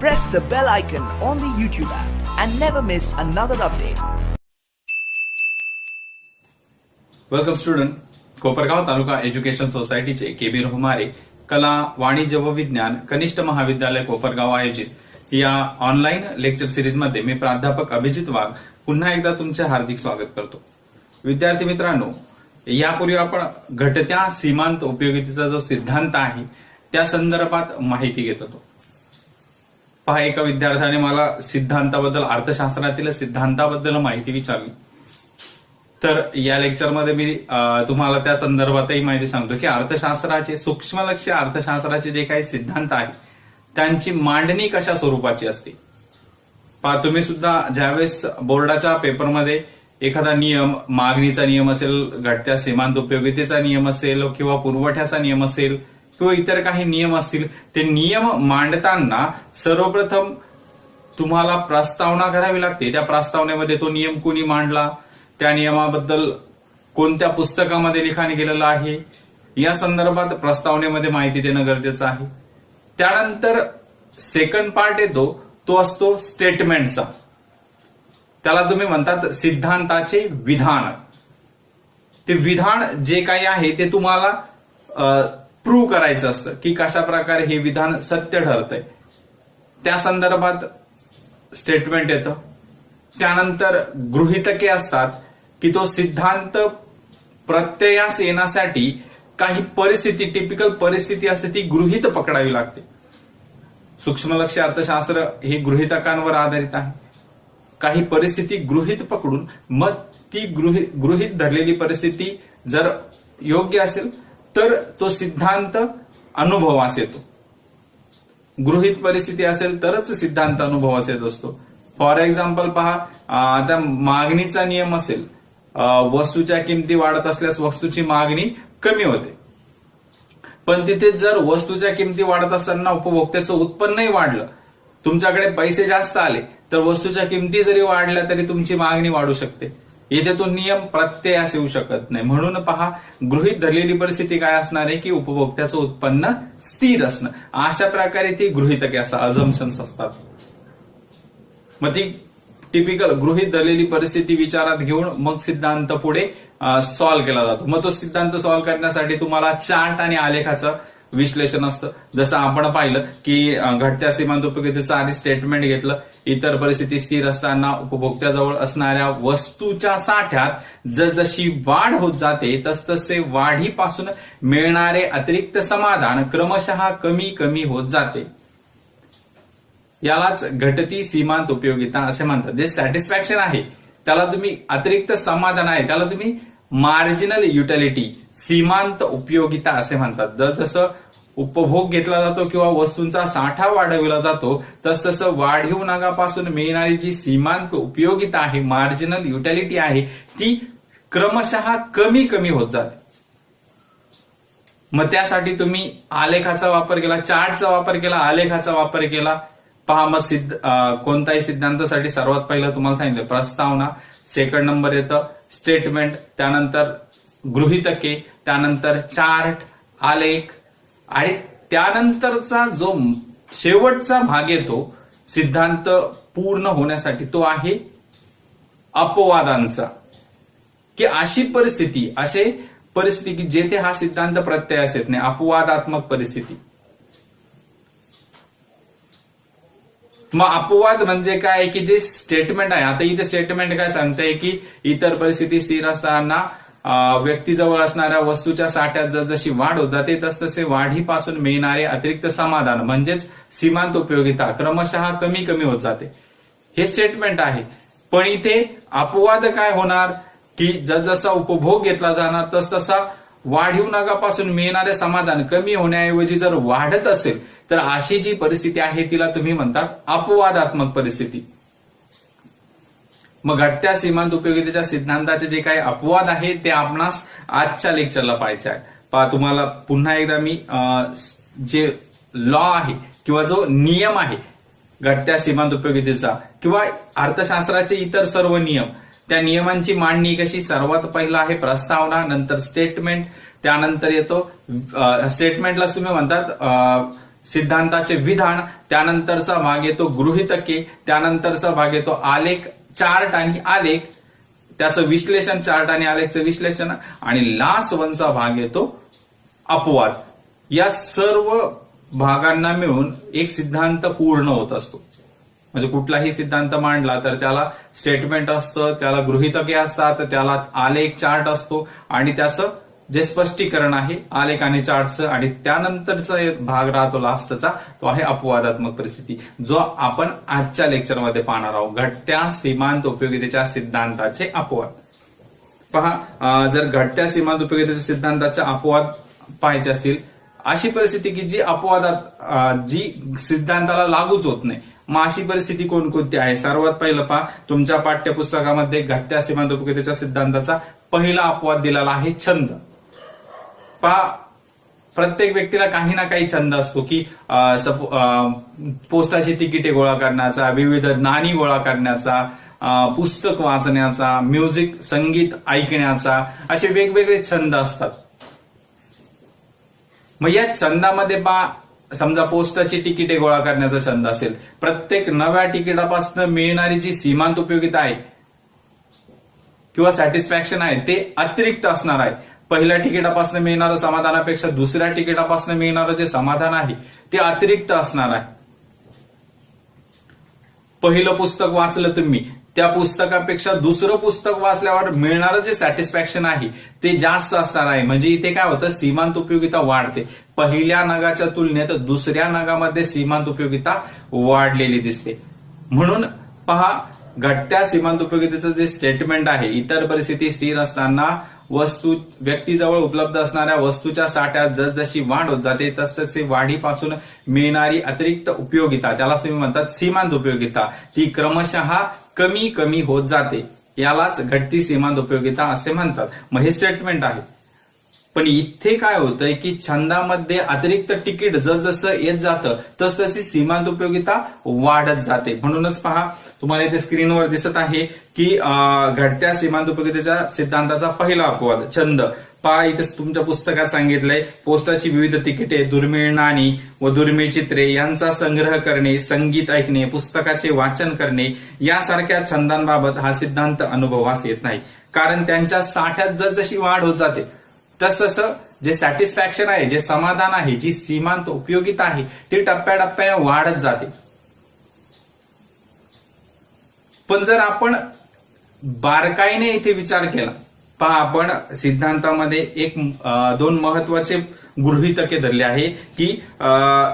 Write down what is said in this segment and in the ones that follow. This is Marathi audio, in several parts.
press the bell icon on the YouTube app and never miss another update. Welcome student. Kopargaon taluka education सोसायटीचे केबी रोहमारे कला वाणिज्य व विज्ञान कनिष्ठ महाविद्यालय कोपरगाव आयोजित या ऑनलाईन लेक्चर सिरीज मध्ये मी प्राध्यापक अभिजित वाघ पुन्हा एकदा तुमचे हार्दिक स्वागत करतो. विद्यार्थी मित्रांनो, यापूर्वी आपण घटत्या सीमांत उपयोगितेचा जो सिद्धांत आहे त्या संदर्भात माहिती घेत होतो. पहा, एका विद्यार्थ्याने मला सिद्धांताबद्दल, अर्थशास्त्रातील सिद्धांताबद्दल माहिती विचारली. तर या लेक्चरमध्ये मी तुम्हाला त्या संदर्भातही माहिती सांगतो की अर्थशास्त्राचे, सूक्ष्मलक्ष्य अर्थशास्त्राचे जे काही सिद्धांत आहेत त्यांची मांडणी कशा स्वरूपाची असते. पहा, तुम्ही सुद्धा ज्यावेळेस बोर्डाच्या पेपरमध्ये एखादा नियम, मागणीचा नियम असेल, घटत्या सीमांत उपयोगितेचा नियम असेल किंवा पुरवठ्याचा नियम असेल किंवा इतर काही नियम असतील, ते नियम मांडताना सर्वप्रथम तुम्हाला प्रस्तावना करावी लागते. त्या प्रस्तावनेमध्ये तो नियम कोणी मांडला, त्या नियमाबद्दल कोणत्या पुस्तकामध्ये लिखाण केलेलं आहे या संदर्भात प्रस्तावनेमध्ये माहिती देणं गरजेचं आहे. त्यानंतर सेकंड पार्ट येतो, तो असतो स्टेटमेंटचा. त्याला तुम्ही म्हणतात सिद्धांताचे विधान. ते विधान जे काही आहे ते तुम्हाला प्रूव्ह करायचं असतं की कशा प्रकारे हे विधान सत्य ठरतंय. त्या संदर्भात स्टेटमेंट येतं. त्यानंतर गृहीतके असतात की तो सिद्धांत प्रत्ययास येण्यासाठी काही परिस्थिती, टिपिकल परिस्थिती असते, ती गृहीत पकडावी लागते. सूक्ष्मलक्ष्य अर्थशास्त्र हे गृहीतकांवर आधारित आहे. काही परिस्थिती गृहीत पकडून मग ती गृहीत धरलेली परिस्थिती जर योग्य असेल तर तो सिद्धांत अनुभवास येतो. गृहीत परिस्थिती असेल तरच सिद्धांत अनुभवास येत असतो. फॉर एक्झाम्पल पहा, आता मागणीचा नियम असेल, वस्तूच्या किमती वाढत असल्यास वस्तूची मागणी कमी होते. पण तिथे जर वस्तूच्या किमती वाढत असताना उपभोक्त्याचं उत्पन्नही वाढलं, तुमच्याकडे पैसे जास्त आले, तर वस्तूच्या किमती जरी वाढल्या तरी तुमची मागणी वाढू शकते. येथे तो नियम प्रत्ययास येऊ शकत नाही. म्हणून पहा, गृहीत धरलेली परिस्थिती काय असणार आहे की उपभोक्त्याचं उत्पन्न स्थिर असणं. अशा प्रकारे ती गृहीतके असतात, अझम्पशन्स असतात. मग ती टिपिकल गृहीत धरलेली परिस्थिती विचारात घेऊन मग सिद्धांत पुढे सॉल्व्ह केला जातो. मग तो सिद्धांत सॉल्व्ह करण्यासाठी तुम्हाला चार्ट आणि आलेखाचं विश्लेषण असतं. जसं आपण पाहिलं की घटत्या सीमांत उपयोगितेचं आधी स्टेटमेंट घेतलं. इतर परिस्थिती स्थिर असताना उपभोक्त्याजवळ असणाऱ्या वस्तूच्या साठ्यात जसजशी वाढ होत जाते तसतसे वाढीपासून मिळणारे अतिरिक्त समाधान क्रमशः कमी कमी होत जाते. यालाच घटती सीमांत उपयोगिता असे म्हणतात. जे सॅटिस्फॅक्शन आहे त्याला तुम्ही, अतिरिक्त समाधान आहे त्याला तुम्ही मार्जिनल युटिलिटी, सीमांत उपयोगिता असे म्हणतात. जसं उपभोग घेतला जातो किंवा वस्तूंचा साठा वाढविला जातो तसतसं वाढीव नगापासून मिळणारी जी सीमांत उपयोगिता आहे, मार्जिनल युटिलिटी आहे, ती क्रमशः कमी कमी होत जाते. मग त्यासाठी तुम्ही आलेखाचा वापर केला, चार्टचा वापर केला, आलेखाचा वापर केला. पहा, मग कोणताही सिद्धांतासाठी सर्वात पहिलं तुम्हाला सांगितलं प्रस्तावना, सेकंड नंबर येतं स्टेटमेंट, त्यानंतर गृहीतके, त्यानंतर चार्ट, आलेख, आणि त्यानंतरचा जो शेवटचा भाग येतो सिद्धांत पूर्ण होण्यासाठी, तो आहे अपवादांचा. की अशी परिस्थिती की जेथे हा सिद्धांत प्रत्ययास येत नाही, अपवादात्मक परिस्थिती. मग अपवाद म्हणजे काय की जे स्टेटमेंट आहे, आता इथे स्टेटमेंट काय सांगताय की इतर परिस्थिती स्थिर असताना व्यक्तीजवळ असणाऱ्या वस्तूच्या साठ्यात जसजशी वाढ होत जाते तसतसे वाढीपासून मिळणारे अतिरिक्त समाधान म्हणजेच सीमांत उपयोगिता क्रमशः कमी कमी होत जाते. हे स्टेटमेंट आहे. पण इथे अपवाद काय होणार की जसजसा उपभोग घेतला जाणार तसतसा वाढीव नगापासून मिळणारे समाधान कमी होण्याऐवजी जर वाढत असेल तर अशी जी परिस्थिती आहे तिला तुम्ही म्हणतात अपवादात्मक परिस्थिती. मग घटत्या सीमांत उपयोगितेच्या सिद्धांताचे जे काही अपवाद आहे ते आपणास आजच्या लेक्चरला पाहायचे आहे. पहा, तुम्हाला पुन्हा एकदा मी जे लॉ आहे किंवा जो नियम आहे घटत्या सीमांत उपयोगितेचा किंवा अर्थशास्त्राचे इतर सर्व नियम, त्या नियमांची मांडणी कशी, सर्वात पहिला आहे प्रस्तावना, नंतर स्टेटमेंट, त्यानंतर येतो स्टेटमेंटला तुम्ही म्हणतात सिद्धांताचे विधान, त्यानंतरचा भाग येतो गृहीतके, त्यानंतरचा भाग येतो आलेख, चार्ट आणि आलेख, त्याचं विश्लेषण, चार्ट आणि आलेखचं विश्लेषण, आणि लास्ट वनचा भाग येतो अपवाद. या सर्व भागांना मिळून एक सिद्धांत पूर्ण होत असतो. म्हणजे कुठलाही सिद्धांत मांडला तर त्याला स्टेटमेंट असतं, त्याला गृहीतके असतात, त्याला आलेख, चार्ट असतो, आणि त्याचं जे स्पष्टीकरण आहे आलेख आणि चार्टचं, आणि त्यानंतरचा भाग राहतो लास्टचा, तो आहे अपवादात्मक परिस्थिती, जो आपण आजच्या लेक्चरमध्ये पाहणार आहोत. घटत्या सीमांत उपयोगितेच्या सिद्धांताचे अपवाद. पहा, जर घटत्या सीमांत उपयोगितेच्या सिद्धांताचे अपवाद पाहायचे असतील, अशी परिस्थिती की जी अपवादात जी सिद्धांताला लागूच होत नाही, मग अशी परिस्थिती कोणकोणती आहे? सर्वात पहिलं पहा, तुमच्या पाठ्यपुस्तकामध्ये घटत्या सीमांत उपयोगितेच्या सिद्धांताचा पहिला अपवाद दिलेला आहे छंद. पहा, प्रत्येक व्यक्तीला काही ना काही छंद असतो की पोस्टाची तिकिटे गोळा करण्याचा, विविध नाणी गोळा करण्याचा, पुस्तक वाचण्याचा, म्युझिक, संगीत ऐकण्याचा, असे वेगवेगळे छंद असतात. मग या छंदामध्ये समजा पोस्टाची तिकिटे गोळा करण्याचा छंद असेल, प्रत्येक नव्या तिकिटापासून मिळणारी जी सीमांत उपयोगिता आहे किंवा सॅटिस्फॅक्शन आहे ते अतिरिक्त असणार आहे. पहिल्या तिकिटापासून मिळणारं समाधानापेक्षा दुसऱ्या तिकिटापासून मिळणारं जे समाधान आहे ते अतिरिक्त असणार आहे. पहिलं पुस्तक वाचलं तुम्ही, त्या पुस्तकापेक्षा दुसरं पुस्तक वाचल्यावर मिळणारं जे सॅटिस्फॅक्शन आहे ते जास्त असणार आहे. म्हणजे इथे काय होतं, सीमांत उपयोगिता वाढते. पहिल्या नगाच्या तुलनेत दुसऱ्या नगामध्ये सीमांत उपयोगिता वाढलेली दिसते. म्हणून पहा, घटत्या सीमांत उपयोगितेचं जे स्टेटमेंट आहे, इतर परिस्थिती स्थिर असताना वस्तू व्यक्तीजवळ उपलब्ध असणाऱ्या वस्तूच्या साठ्यात जसजशी वाढ होत जाते तसतसे वाढीपासून मिळणारी अतिरिक्त उपयोगिता, त्याला तुम्ही म्हणतात सीमांत उपयोगिता, ती क्रमशः कमी कमी होत जाते. यालाच घटती सीमांत उपयोगिता असे म्हणतात. मग हे स्टेटमेंट आहे. पण इथे काय होतंय की छंदामध्ये अतिरिक्त तिकीट जसजसं येत जातं तसतशी सीमांत उपयोगिता वाढत जाते. म्हणूनच पहा, तुम्हाला इथे स्क्रीनवर दिसत आहे की घटत्या सीमांत उपयोगितेच्या सिद्धांताचा पहिला अपवाद छंद. पहा, इथे तुमच्या पुस्तकात सांगितलंय, पोस्टाची विविध तिकिटे, दुर्मिळ नाणी व दुर्मिळ चित्रे यांचा संग्रह करणे, संगीत ऐकणे, पुस्तकाचे वाचन करणे यासारख्या छंदांबाबत हा सिद्धांत अनुभवास येत नाही. कारण त्यांच्या साठ्यात जसजशी वाढ होत जाते तसं जे सॅटिस्फॅक्शन आहे, जे समाधान आहे, जी सीमांत उपयोगिता आहे ती टप्प्याटप्प्याने वाढत जाते. पण जर आपण बारकाईने इथे विचार केला, पहा, आपण सिद्धांतामध्ये दोन महत्वाचे गृहीतके धरले आहे की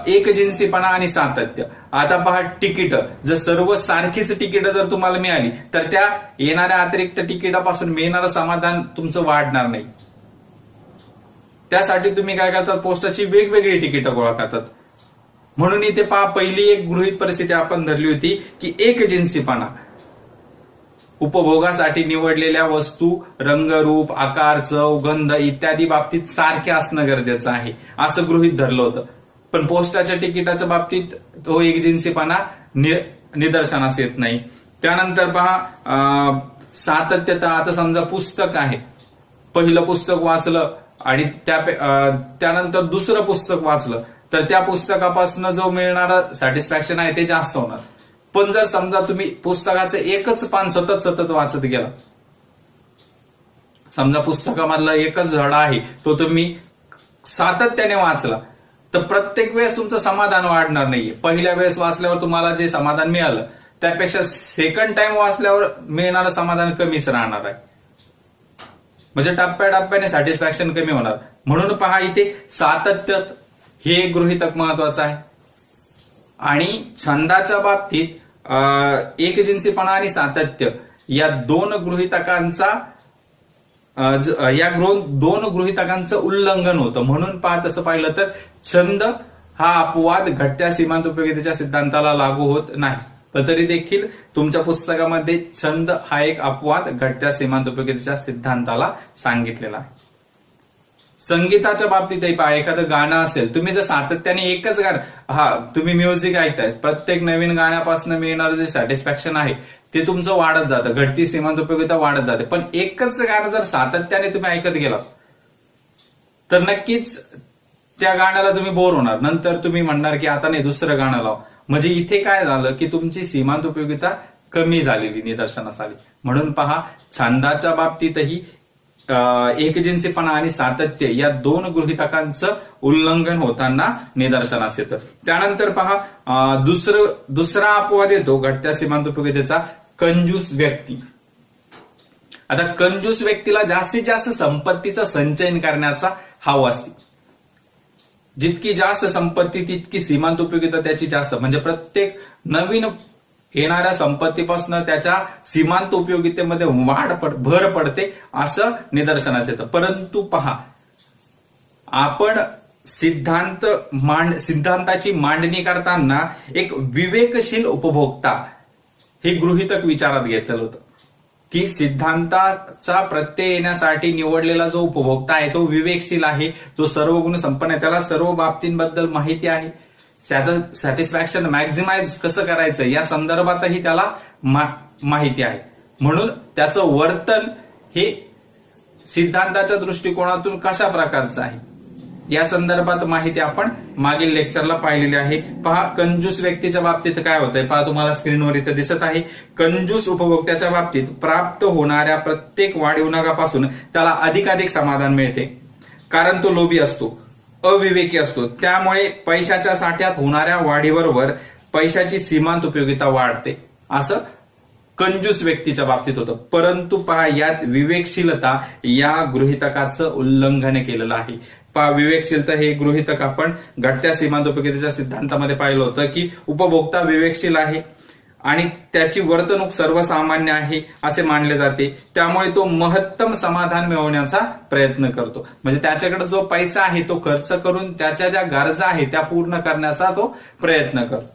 एकजिन्सीपणा आणि सातत्य. आता पहा, तिकीट जर सर्व सारखीच तिकीट जर तुम्हाला मिळाली तर त्या येणाऱ्या अतिरिक्त तिकिटापासून मिळणारं समाधान तुमचं वाढणार नाही. त्यासाठी तुम्ही काय करतात, पोस्टाची वेगवेगळी तिकीटं गोळा करतात. म्हणून इथे पहा, पहिली एक गृहीत परिस्थिती आपण धरली होती की एकजिन्सीपणा. उपभोगासाठी निवडलेल्या वस्तू रंगरूप, आकार, चव, गंध इत्यादी बाबतीत सारख्या असणं गरजेचं आहे असं गृहीत धरलं होतं. पण पोस्टाच्या तिकिटाच्या बाबतीत तो एकजिन्सीपणा निदर्शनास येत नाही. त्यानंतर पहा, सातत्यता. आता समजा पुस्तक आहे, पहिलं पुस्तक वाचलं आणि त्यानंतर दुसरं पुस्तक वाचलं तर त्या पुस्तकापासून जो मिळणारा सॅटिस्फॅक्शन आहे ते जास्त होणार. पण जर समजा तुम्ही पुस्तकाचं एकच पान सतत वाचत गेला, समजा पुस्तकामधला एकच धडा आहे तो तुम्ही सातत्याने वाचला, तर प्रत्येक वेळेस तुमचं समाधान वाढणार नाहीये. पहिल्या वेळेस वाचल्यावर तुम्हाला जे समाधान मिळालं त्यापेक्षा सेकंड टाइम वाचल्यावर मिळणारं समाधान कमीच राहणार आहे. म्हणजे टप्प्याटप्प्याने सॅटिस्फॅक्शन कमी होणार. म्हणून पहा, इथे सातत्य हे एक गृहीतक महत्वाचं आहे. आणि छंदाच्या बाबतीत एकजिन्सीपणा आणि सातत्य या दोन गृहीतकांचं उल्लंघन होतं. म्हणून तसं पाहिलं तर छंद हा अपवाद घटत्या सीमांत उपयोगितेच्या सिद्धांताला लागू होत नाही. पण तरी देखील तुमच्या पुस्तकामध्ये छंद हा एक अपवाद घटत्या सीमांत उपयोगितेच्या सिद्धांताला सांगितलेला आहे. संगीताच्या बाबतीतही पहा, एखादं गाणं असेल, तुम्ही जर सातत्याने एकच गाणं, तुम्ही म्युझिक ऐकताय, प्रत्येक नवीन गाण्यापासून मिळणारं जे सॅटिस्फॅक्शन आहे ते तुमचं वाढत जातं, घटती सीमांत उपयोगिता वाढत जाते. पण एकच गाणं जर सातत्याने तुम्ही ऐकत गेलात तर नक्कीच त्या गाण्याला तुम्ही बोर होणार, नंतर तुम्ही म्हणणार की आता नाही दुसरं गाणं लाव. म्हणजे इथे काय झालं की तुमची सीमांत उपयोगिता कमी झालेली निदर्शनास आली. म्हणून पहा, छंदाच्या बाबतीतही एकजिन्सीपणा आणि सातत्य या दोन गृहीतकांचं उल्लंघन होताना निदर्शनास येतं. त्यानंतर पहा, दुसरा अपवाद येतो घटत्या सीमांत उपयोगितेचा, कंजूस व्यक्ती. आता कंजूस व्यक्तीला जास्तीत जास्त संपत्तीचं संचयन करण्याचा हाव असते. जितकी जास्त संपत्ती तितकी सीमांत उपयोगिता त्याची जास्त. म्हणजे प्रत्येक नवीन येणाऱ्या संपत्तीपासून त्याच्या सीमांत उपयोगितेमध्ये भर पडते असं निदर्शनास येतं. परंतु पहा, आपण सिद्धांताची मांडणी करताना एक विवेकशील उपभोक्ता हे गृहीतक विचारात घेतलेलं होतं की सिद्धांताचा प्रत्यय येण्यासाठी निवडलेला जो उपभोक्ता आहे तो विवेकशील आहे, तो सर्व गुण संपन्न आहे, त्याला सर्व बाबतींबद्दल माहिती आहे, त्याचं सॅटिस्फॅक्शन मॅक्झिमाइज कसं करायचं या संदर्भातही त्याला माहिती आहे. म्हणून त्याचं वर्तन हे सिद्धांताच्या दृष्टिकोनातून कशा प्रकारचं आहे या संदर्भात माहिती आपण मागील लेक्चरला पाहिलेली आहे. पहा, कंजूस व्यक्तीच्या बाबतीत काय होतंय पहा, तुम्हाला स्क्रीनवर इथे दिसत आहे. कंजूस उपभोक्त्याच्या बाबतीत प्राप्त होणाऱ्या प्रत्येक वाढीव नगापासून त्याला अधिकाधिक समाधान मिळते, कारण तो लोभी असतो, अविवेकी असतो. त्यामुळे पैशाच्या साठ्यात होणाऱ्या वाढीबरोबर पैशाची सीमांत उपयोगिता वाढते, असं कंजूस व्यक्तीच्या बाबतीत होतं. परंतु पहा, यात विवेकशीलता या गृहीतकाचं उल्लंघन केलेलं आहे. पहा, विवेकशीलता हे गृहीतक आपण घटत्या सीमांत उपयोगितेच्या सिद्धांतामध्ये पाहिलं होतं की उपभोक्ता विवेकशील आहे आणि त्याची वर्तणूक सर्वसामान्य आहे असे मानले जाते. त्यामुळे तो महत्तम समाधान मिळवण्याचा प्रयत्न करतो. म्हणजे त्याच्याकडे जो पैसा आहे तो खर्च करून त्याच्या ज्या गरजा आहेत त्या पूर्ण करण्याचा तो प्रयत्न करतो.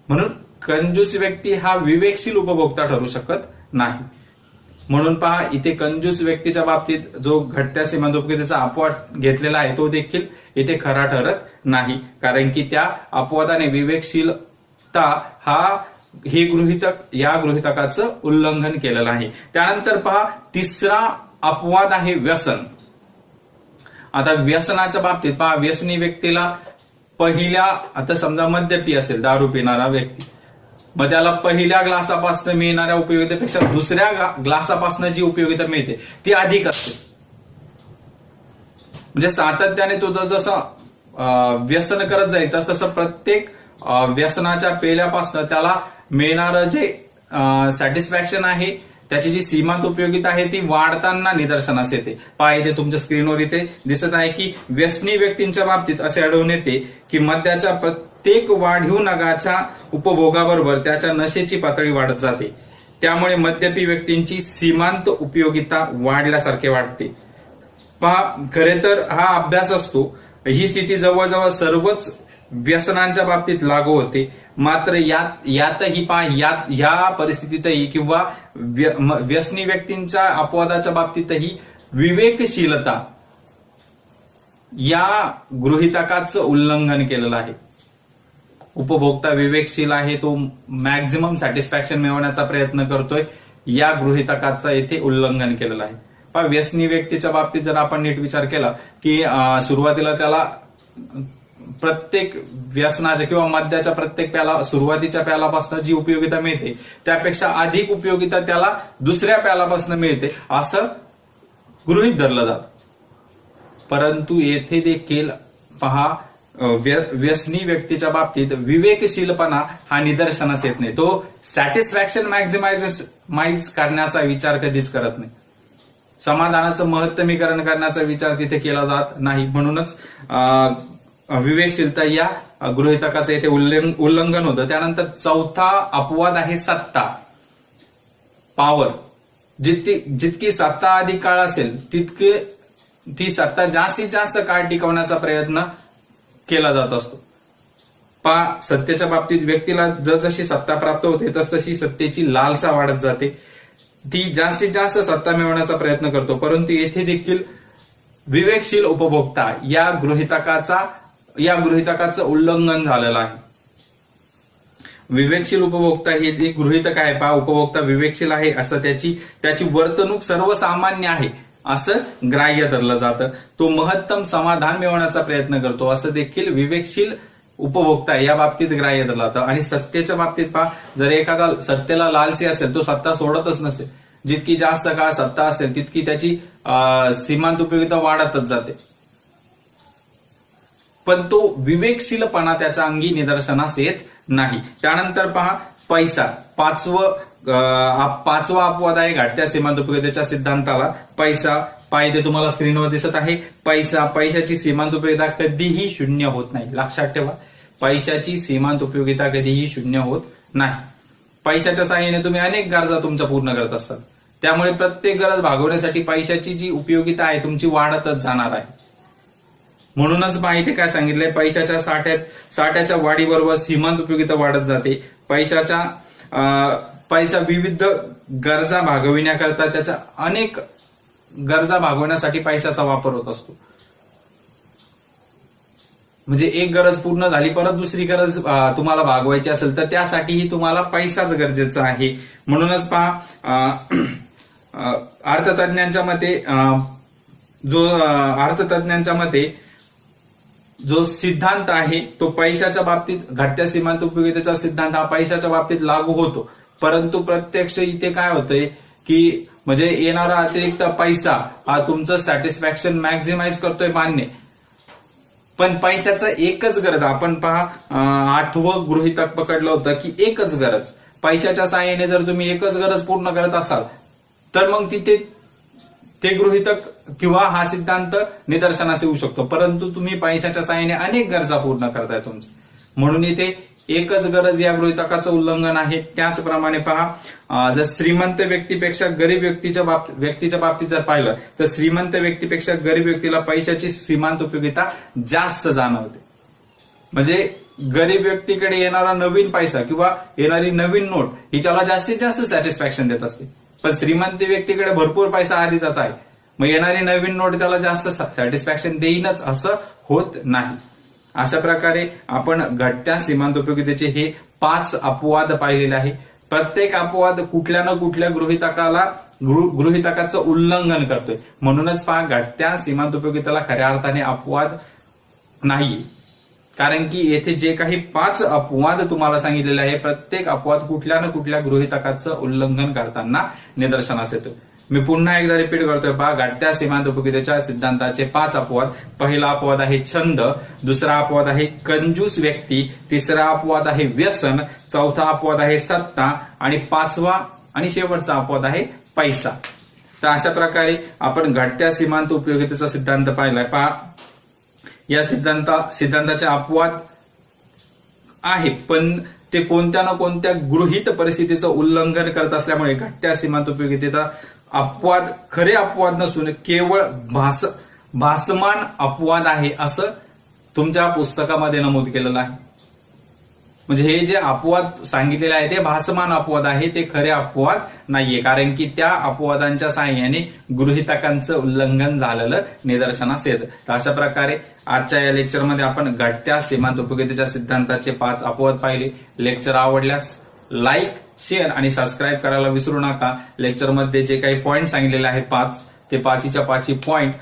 म्हणून कंजूस व्यक्ती हा विवेकशील उपभोक्ता ठरू शकत नाही. म्हणून पहा, इथे कंजूस व्यक्तीच्या बाबतीत जो घटत्या सीमांत उपयोगितेचा अपवाद घेतलेला आहे तो देखील इथे खरा ठरत नाही, कारण की त्या अपवादाने विवेकशीलता हे गृहीतक या गृहीतकाचं उल्लंघन केलेलं आहे. त्यानंतर पहा, तिसरा अपवाद आहे व्यसन. आता व्यसनाच्या बाबतीत पहा, व्यसनी व्यक्तीला आता समजा मद्यपी असेल, दारू पिणारा व्यक्ती, मग त्याला पहिल्या ग्लासापासून मिळणाऱ्या उपयोगितेपेक्षा दुसऱ्या ग्लासापासून जी उपयोगिता मिळते ती अधिक असते. म्हणजे सातत्याने तो जसं व्यसन करत जाईल तसं प्रत्येक व्यसनाच्या पेल्यापासून त्याला मिळणारं जे सॅटिस्फॅक्शन आहे, त्याची जी सीमांत उपयोगिता आहे ती वाढताना निदर्शनास येते. पहा, इथे तुमच्या स्क्रीनवर इथे दिसत आहे की व्यसनी व्यक्तींच्या बाबतीत असे आढळून येते की मद्याच्या प्रत्येक वाढीव नगाच्या उपभोगाबरोबर त्याच्या नशेची पातळी वाढत जाते. त्यामुळे मद्यपी व्यक्तींची सीमांत उपयोगिता वाढल्यासारखे वाटते. पहा, खरे तर हा अभ्यास असतो, ही स्थिती जवळजवळ सर्वच व्यसनांच्या बाबतीत लागू होते. मात्र यातही पहा, या परिस्थितीतही किंवा व्यसनी व्यक्तींच्या अपवादाच्या बाबतीतही विवेकशीलता या गृहीतकाचं उल्लंघन केलेलं आहे. उपभोक्ता विवेकशील आहे, तो मॅक्झिमम सॅटिस्फॅक्शन मिळवण्याचा प्रयत्न करतोय, या गृहीतकाचं येथे उल्लंघन केलेलं आहे. पहा, व्यसनी व्यक्तीच्या बाबतीत जर आपण नीट विचार केला की सुरुवातीला त्याला प्रत्येक व्यसनाच्या किंवा मद्याच्या प्रत्येक सुरुवातीच्या प्यालापासून जी उपयोगिता मिळते त्यापेक्षा अधिक उपयोगिता त्याला दुसऱ्या प्यालापासून मिळते असं गृहीत धरलं जातं. परंतु येथे देखील पहा, व्यसनी व्यक्तीच्या बाबतीत विवेकशीलपणा हा निदर्शनास येत नाही. तो सॅटिस्फॅक्शन मॅक्झिमाइज करण्याचा विचार कधीच करत नाही. समाधानाचं महत्तमीकरण करण्याचा विचार तिथे केला जात नाही. म्हणूनच विवेकशीलता या गृहीतकाचं येथे उल्लंघन होतं. त्यानंतर चौथा अपवाद आहे सत्ता, पॉवर. जितकी सत्ता अधिक काळ असेल तितके ती सत्ता जास्तीत जास्त काळ टिकवण्याचा प्रयत्न केला जात असतो. पहा, सत्तेच्या बाबतीत व्यक्तीला जसजशी सत्ता प्राप्त होते तसतशी सत्तेची लालसा वाढत जाते. ती जास्तीत जास्त सत्ता मिळवण्याचा प्रयत्न करतो. परंतु येथे देखील विवेकशील उपभोक्ता या गृहीतकाचं उल्लंघन झालेलं आहे. विवेकशील उपभोक्ता हे जे गृहीतक आहे पहा, उपभोक्ता विवेकशील आहे असं त्याची वर्तणूक सर्वसामान्य आहे असं ग्राह्य धरलं जातं. तो महत्तम समाधान मिळवण्याचा प्रयत्न करतो असं देखील विवेकशील उपभोक्ता या बाबतीत ग्राह्य धरलं जातं. आणि सत्तेच्या बाबतीत पहा, जर एखादा सत्तेला लालसी असेल तो सत्ता सोडतच नसेल. जितकी जास्त काळ सत्ता असेल तितकी त्याची सीमांत उपयोगिता वाढतच जाते. पण तो विवेकशीलपणा त्याच्या अंगी निदर्शनास येत नाही. त्यानंतर पहा पैसा, पाचवा अपवाद आहे घटत्या सीमांत उपयोगितेच्या सिद्धांताला. पैसा पाहिजे तुम्हाला स्क्रीनवर दिसत आहे. पैशाची सीमांत उपयोगिता कधीही शून्य होत नाही. लक्षात ठेवा, पैशाची सीमांत उपयोगिता कधीही शून्य होत नाही. पैशाच्या साहाय्याने तुम्ही अनेक गरजा तुमच्या पूर्ण करत असतात. त्यामुळे प्रत्येक गरज भागवण्यासाठी पैशाची जी उपयोगिता आहे तुमची वाढतच जाणार आहे. म्हणूनच माहिती काय सांगितलंय, पैशाच्या साठ्याच्या वाढीबरोबर सीमांत उपयोगिता वाढत जाते. पैसा विविध गरजा भागविण्याकरता त्याच्या अनेक गरजा भागवण्यासाठी पैशाचा वापर होत असतो. म्हणजे एक गरज पूर्ण झाली, परत दुसरी गरज तुम्हाला भागवायची असेल तर त्यासाठीही तुम्हाला पैसाच गरजेचा आहे. म्हणूनच पहा, अर्थतज्ञांच्या मते जो सिद्धांत आहे तो पैशाच्या बाबतीत घटत्या सीमांत उपयोगितेचा सिद्धांत हा पैशाच्या बाबतीत लागू होतो. परंतु प्रत्यक्ष इथे काय होतंय की म्हणजे येणारा अतिरिक्त पैसा हा तुमचं सॅटिस्फॅक्शन मॅक्झिमाइज करतोय, मान्य. पण पैशाचं एकच गरज, आपण पहा 8वं गृहीतक पकडलं होतं की एकच गरज, पैशाच्या साहाय्याने जर तुम्ही एकच गरज पूर्ण करत असाल तर मग तिथे ते गृहीतक किंवा हा सिद्धांत निदर्शनास येऊ शकतो. परंतु तुम्ही पैशाच्या साहाय्याने अनेक गरजा पूर्ण करताय तुमच्या, म्हणून इथे एकच गरज या गृहीतकाचं उल्लंघन आहे. त्याचप्रमाणे पहा, जर श्रीमंत व्यक्तीपेक्षा गरीब व्यक्तीच्या बाबतीत जर पाहिलं तर श्रीमंत व्यक्तीपेक्षा गरीब व्यक्तीला पैशाची सीमांत उपयोगिता जास्त जाणवते. म्हणजे गरीब व्यक्तीकडे येणारा नवीन पैसा किंवा येणारी नवीन नोट ही त्याला जास्तीत जास्त सॅटिस्फॅक्शन देत असते. पण श्रीमंत व्यक्तीकडे भरपूर पैसा आधीचाच आहे, मग येणारी नवीन नोट त्याला जास्त सॅटिस्फॅक्शन देईनच असं होत नाही. अशा प्रकारे आपण घटत्या सीमांत उपयोगितेचे हे 5 अपवाद पाहिलेले आहे. प्रत्येक अपवाद कुठल्या ना कुठल्या गृहीतकाचं उल्लंघन करतोय. म्हणूनच पहा, घटत्या सीमांत उपयोगितेला खऱ्या अर्थाने अपवाद नाही. कारण की येथे जे काही 5 अपवाद तुम्हाला सांगितलेले आहे, प्रत्येक अपवाद कुठल्या ना कुठल्या गृहीतकाचं उल्लंघन करताना निदर्शनास येतो. मी पुन्हा एकदा रिपीट करतोय पहा, घटत्या सीमांत उपयोगितेच्या सिद्धांताचे 5 अपवाद. पहिला अपवाद आहे छंद, दुसरा अपवाद आहे कंजूस व्यक्ती, तिसरा अपवाद आहे व्यसन, चौथा अपवाद आहे सत्ता आणि 5वा आणि शेवटचा अपवाद आहे पैसा. तर अशा प्रकारे आपण घटत्या सीमांत उपयोगितेचा सिद्धांत पाहिलाय. पहा, या सिद्धांताचे अपवाद आहे, पण ते कोणत्या ना कोणत्या गृहीत परिस्थितीचं उल्लंघन करत असल्यामुळे घटत्या सीमांत उपयोगितेचा अपवाद खरे अपवाद नसून केवळ भासमान अपवाद आहे असं तुमच्या पुस्तकामध्ये नमूद केलेलं आहे. म्हणजे हे जे अपवाद सांगितलेले आहे ते भासमान अपवाद आहे, ते खरे अपवाद नाहीये. कारण की त्या अपवादांच्या साहाय्याने गृहीतकांचं उल्लंघन झालेलं निदर्शनास येतं. तर अशा प्रकारे आजच्या या लेक्चरमध्ये आपण घटत्या सीमांत उपयोगितेच्या सिद्धांताचे 5 अपवाद पाहिले. लेक्चर आवडल्यास लाईक, शेअर आणि सबस्क्राईब करायला विसरू नका. लेक्चरमध्ये जे काही पॉईंट सांगितलेले आहे 5, ते 5च्या 5 पॉईंट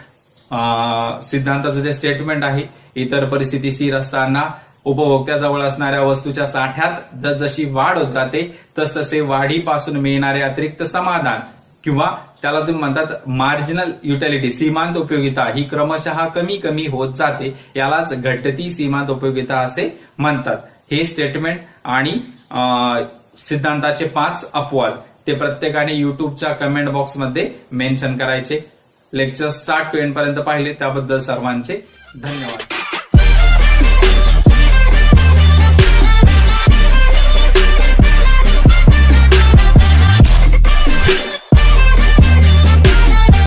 सिद्धांताचं जे स्टेटमेंट आहे, इतर परिस्थिती स्थिर असताना उपभोक्त्याजवळ असणाऱ्या वस्तूच्या साठ्यात जसजशी वाढ होत जाते तसतसे वाढीपासून मिळणारे अतिरिक्त समाधान किंवा त्याला तुम्ही म्हणतात मार्जिनल युटिलिटी, सीमांत उपयोगिता ही क्रमशः कमी कमी होत जाते. यालाच घटती सीमांत उपयोगिता असे म्हणतात. हे स्टेटमेंट आणि सिद्धांताचे 5 अपवाद ते प्रत्येकाने युट्यूबच्या कमेंट बॉक्समध्ये मेन्शन करायचे. लेक्चर स्टार्ट टू एंड पर्यंत पाहिले त्याबद्दल सर्वांचे धन्यवाद.